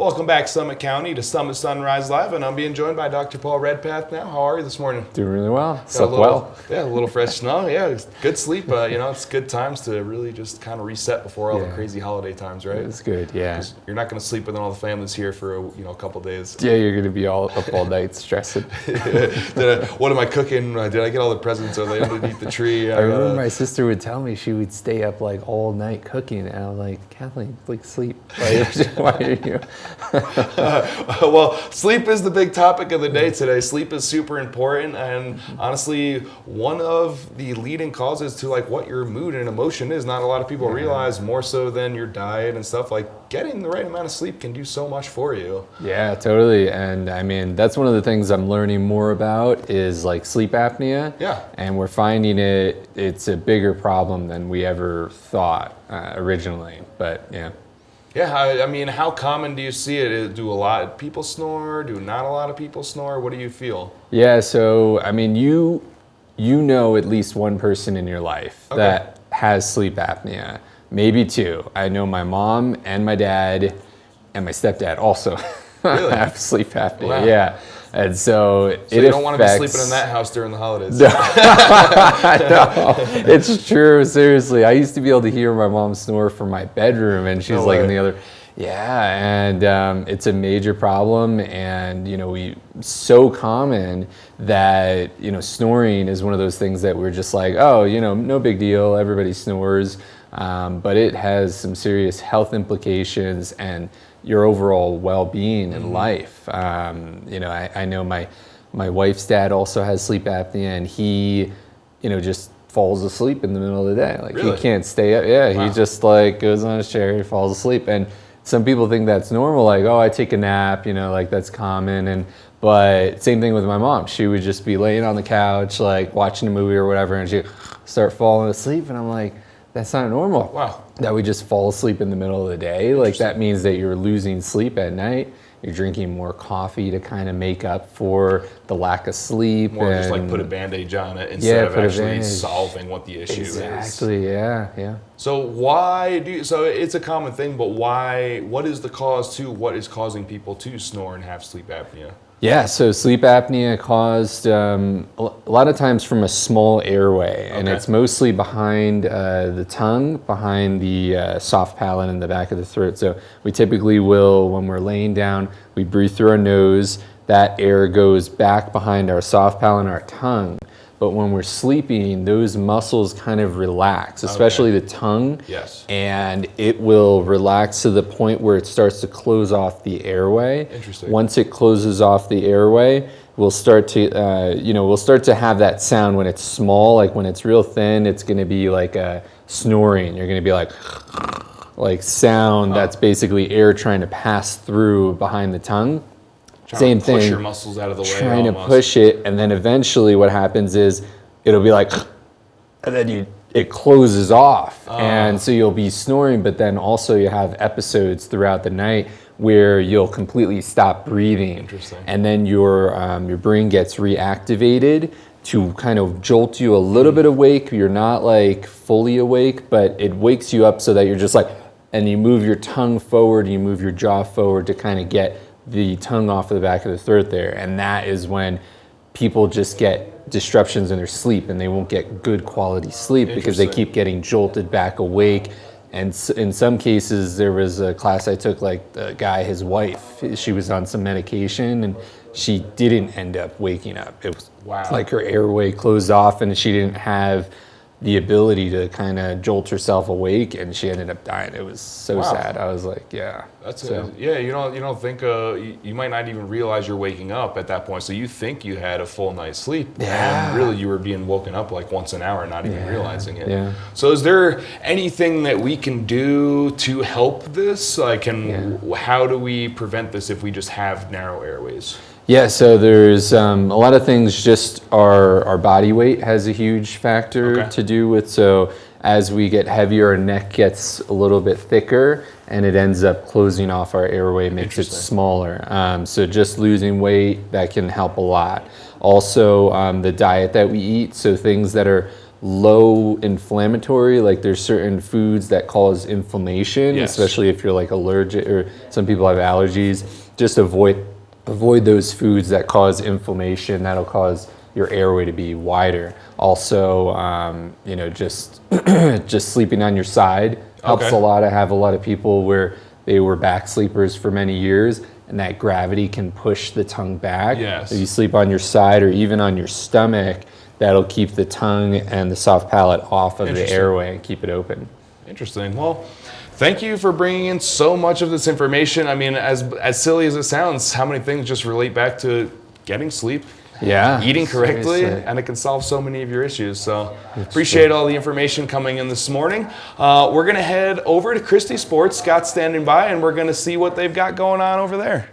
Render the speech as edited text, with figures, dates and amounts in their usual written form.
Welcome back, Summit County, to Summit Sunrise Live, and I'm being joined by Dr. Paul Redpath now. How are you this morning? Doing really well. Slept well. Yeah, a little fresh snow. Yeah, it's good sleep. It's good times to really just kind of reset before all the crazy holiday times, right? It's good, yeah. You're not going to sleep with all the families here for a couple days. Yeah, you're going to be all up all night stressing. What am I cooking? Did I get all the presents? Are they underneath the tree? I remember my sister would tell me she would stay up like all night cooking, and I'm like, Kathleen, like sleep. Why are you? Well, sleep is the big topic of the day today. Sleep is super important, and honestly, one of the leading causes to like what your mood and emotion is. Not a lot of people realize, more so than your diet and stuff. Like getting the right amount of sleep can do so much for you. Yeah, totally. And I mean, that's one of the things I'm learning more about is like sleep apnea. Yeah. And we're finding it's a bigger problem than we ever thought originally. But yeah. Yeah, I mean, how common do you see it? Do a lot of people snore? Do not a lot of people snore? What do you feel? Yeah, so I mean, you know at least one person in your life that has sleep apnea, maybe two. I know my mom and my dad and my stepdad also have sleep apnea. Wow. Yeah. And so you don't want to be sleeping in that house during the holidays. No, it's true. Seriously, I used to be able to hear my mom snore from my bedroom, and she's in the other. Yeah, and it's a major problem, and so common that snoring is one of those things that we're just like, oh, no big deal. Everybody snores, but it has some serious health implications and your overall well-being in life. I know my wife's dad also has sleep apnea, and he, just falls asleep in the middle of the day. Like Really? He can't stay up. Yeah, Wow. he just like goes on his chair, he falls asleep. And some people think that's normal, like, oh, I take a nap, like that's common. But same thing with my mom. She would just be laying on the couch, like watching a movie or whatever, and she'd start falling asleep. And I'm like, that's not normal. Wow. That we just fall asleep in the middle of the day. Like that means that you're losing sleep at night. You're drinking more coffee to kind of make up for the lack of sleep. More just like put a bandage on it instead of actually solving what the issue is. Exactly, yeah. So so it's a common thing, but what is the cause to what is causing people to snore and have sleep apnea? Yeah, so sleep apnea caused a lot of times from a small airway, and it's mostly behind the tongue, behind the soft palate in the back of the throat. So we typically will, when we're laying down, we breathe through our nose, that air goes back behind our soft palate and our tongue. But when we're sleeping, those muscles kind of relax, especially the tongue. Yes. And it will relax to the point where it starts to close off the airway. Interesting. Once it closes off the airway, we'll start to have that sound when it's small. Like when it's real thin, it's going to be like a snoring. You're going to be like sound that's basically air trying to pass through behind the tongue. Same thing. Push your muscles out of the way. Trying to push it, and then eventually what happens is it'll be like, and then it closes off, and so you'll be snoring. But then also you have episodes throughout the night where you'll completely stop breathing. Interesting. And then your brain gets reactivated to kind of jolt you a little bit awake. You're not like fully awake, but it wakes you up so that you're just like, and you move your tongue forward, you move your jaw forward to kind of get the tongue off of the back of the throat there. And that is when people just get disruptions in their sleep, and they won't get good quality sleep because they keep getting jolted back awake. And in some cases, there was a class I took, like the guy, his wife, she was on some medication and she didn't end up waking up. It was like her airway closed off and she didn't have the ability to kind of jolt herself awake, and she ended up dying. It was so sad. I was like, yeah. You don't think you might not even realize you're waking up at that point. So you think you had a full night's sleep, and really you were being woken up like once an hour, not even realizing it. Yeah. So is there anything that we can do to help this? How do we prevent this if we just have narrow airways? Yeah, so there's a lot of things. Just our body weight has a huge factor to do with. So as we get heavier, our neck gets a little bit thicker, and it ends up closing off our airway, makes it smaller. So just losing weight, that can help a lot. Also, the diet that we eat, so things that are low inflammatory. Like there's certain foods that cause inflammation, Yes. especially if you're like allergic, or some people have allergies. Just avoid those foods that cause inflammation. That'll cause your airway to be wider. Also, just just sleeping on your side helps Okay. a lot. I have a lot of people where they were back sleepers for many years, and that gravity can push the tongue back. Yes. If you sleep on your side or even on your stomach, that'll keep the tongue and the soft palate off of the Interesting. airway and keep it open. Interesting. Well, thank you for bringing in so much of this information. I mean, as silly as it sounds, how many things just relate back to getting sleep, Yeah. eating correctly, seriously. and it can solve so many of your issues. So appreciate all the information coming in this morning. We're going to head over to Christie Sports. Scott's standing by, and we're going to see what they've got going on over there.